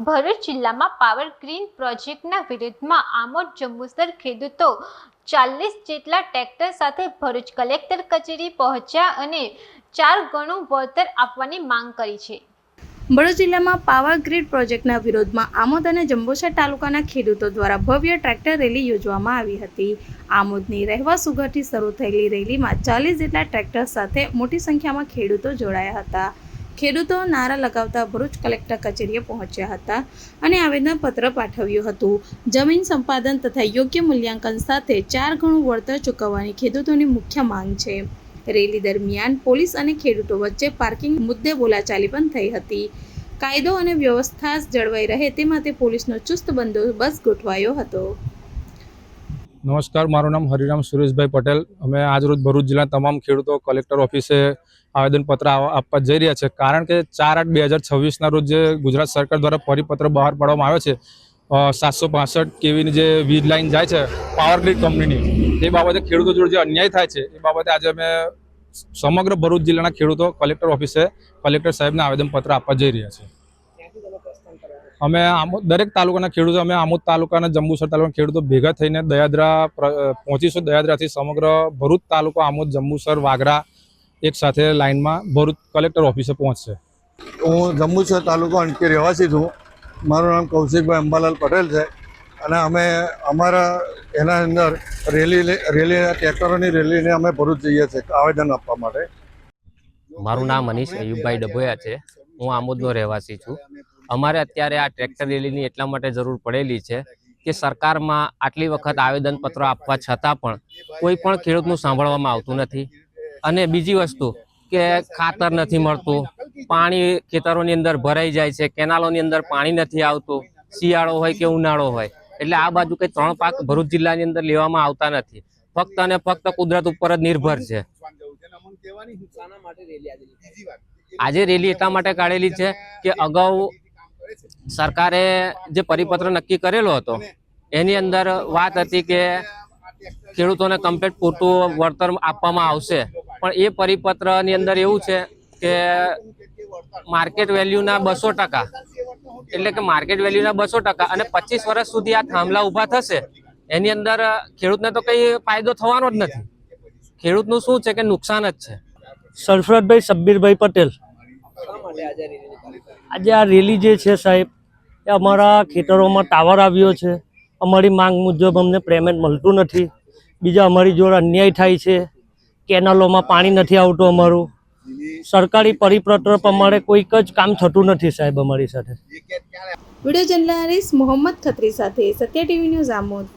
ભરૂચ જિલ્લામાં power green પ્રોજેક્ટના વિરોધમાં આમોદ જંબુસર ખેડૂતો 40 જેટલા ટ્રેક્ટર સાથે ભરૂચ કલેક્ટર કચેરી પહોંચ્યા અને 4 ગણું વળતર આપવાની માંગ કરી છે। ભરૂચ જિલ્લામાં પાવર ગ્રીડ પ્રોજેક્ટના વિરોધમાં આમોદ અને જંબુસર તાલુકાના ખેડૂતો દ્વારા ભવ્ય ટ્રેક્ટર રેલી યોજવામાં આવી હતી। આમોદની રહેવાસુગરથી શરૂ થયેલી રેલીમાં 40 જેટલા ટ્રેક્ટર સાથે મોટી સંખ્યામાં ખેડૂતો જોડાયા હતા। ખેડૂતો નારા લગાવતા ભરૂચ કલેક્ટર કચેરીએ પહોંચ્યા હતા અને આવેદનપત્ર પાઠવ્યું હતું। જમીન સંપાદન તથા યોગ્ય મૂલ્યાંકન સાથે 4 ગણું વળતર ચૂકવવાની ખેડૂતોની મુખ્ય માંગ છે। રેલી દરમિયાન પોલીસ અને ખેડૂતો વચ્ચે પાર્કિંગ મુદ્દે બોલાચાલી પણ થઈ હતી। કાયદો અને વ્યવસ્થા જળવાઈ રહે તે માટે પોલીસનો ચુસ્ત બંદોબસ્ત ગોઠવાયો હતો। નમસ્કાર, મારું નામ હરિરામ સુરેશભાઈ પટેલ। અમે આજરોજ ભરૂચ જિલ્લાના તમામ ખેડૂતો કલેક્ટર ઓફિસે આવેદનપત્ર આપવા જઈ રહ્યા છે, કારણ કે 4/8/2026ના રોજ જે ગુજરાત સરકાર દ્વારા પરિપત્ર બહાર પાડવામાં આવ્યો છે 765 કેવીની જે વીજ લાઇન જાય છે પાવર ગ્રીડ કંપનીની, તે બાબતે ખેડૂતો જોડે જે અન્યાય થાય છે એ બાબતે આજે અમે સમગ્ર ભરૂચ જિલ્લાના ખેડૂતો કલેક્ટર ઓફિસે કલેક્ટર સાહેબને આવેદનપત્ર આપવા જઈ રહ્યા છીએ। અમે દરેક તાલુકાના ખેડૂતો, અમે આમોદ તાલુકાના જંબુસર તાલુકાના ખેડૂતો ભેગા થઈને દયાદરા પહોંચીશું। દયાદરાથી સમગ્ર ભરૂચ તાલુકો, આમોદ, જંબુસર, વાગરા એક સાથે લાઇનમાં ભરૂચ કલેક્ટર ઓફિસે પહોંચશે। હું જંબુસર તાલુકો અંકી રહેવાસી છું। મારું નામ કૌશિકભાઈ અંબાલાલ પટેલ છે અને અમે અમારા એના અંદર રેલી ટ્રેક્ટરોની રેલીને અમે ભરૂચ જઈએ છીએ આવેદન આપવા માટે। મારું નામ મનીષ અયુબભાઈ ડભોયા છે। હું આમોદનો રહેવાસી છું। અમારે અત્યારે આ ટ્રેક્ટર રેલીની એટલા માટે જરૂર પડેલી છે કે સરકારમાં આટલી વખત આવેદનપત્રો આપવા છતાં પણ કોઈ પણ ખેડૂતનું સાંભળવામાં આવતું નથી। અને બીજી વસ્તુ કે ખાતર નથી મળતું, પાણી ખેતરોની અંદર ભરાઈ જાય છે, કેનાલોની અંદર પાણી નથી આવતું, શિયાળો હોય કે ઉનાળો હોય, એટલે આ બાજુ કંઈ 3 પાક ભરૂચ જિલ્લાની અંદર લેવામાં આવતા નથી। ફક્ત અને ફક્ત કુદરત ઉપર જ નિર્ભર છે। આજે રેલી એટલા માટે કાઢેલી છે કે અગાઉ સરકારે જે પરિપત્ર નક્કી કરેલો હતો એની અંદર વાત હતી કે ખેડૂતોને કમ્પ્લીટ પૂરતું વળતર આપવામાં આવશે, પણ એ પરિપત્રની અંદર એવું છે કે માર્કેટ વેલ્યુના 200%, એટલે કે માર્કેટ વેલ્યુના 200% અને 25 વર્ષ સુધી આ થાંભલા ઊભા થશે, એની અંદર ખેડૂતને તો કંઈ ફાયદો થવાનો જ નથી। ખેડૂતનું શું છે કે નુકસાન જ છે। સરફરાજભાઈ શબ્બીરભાઈ પટેલ। આજે આ રેલી જે છે સાહેબ, એ અમારા ખેતરોમાં ટાવર આવ્યો છે, અમારી માંગ મુજબ અમને પેમેન્ટ મળતું નથી। બીજા અમારી જોડે અન્યાય થાય છે, કેનાલોમાં પાણી નથી આવતું અમારું। સરકારી પરિપત્ર પ્રમાણે કોઈક જ કામ થતું નથી સાહેબ અમારી સાથે। વિડીયો જર્નલિસ્ટ મોહમ્મદ ખત્રી સાથે સત્ય ટીવી ન્યૂઝ આમોદ।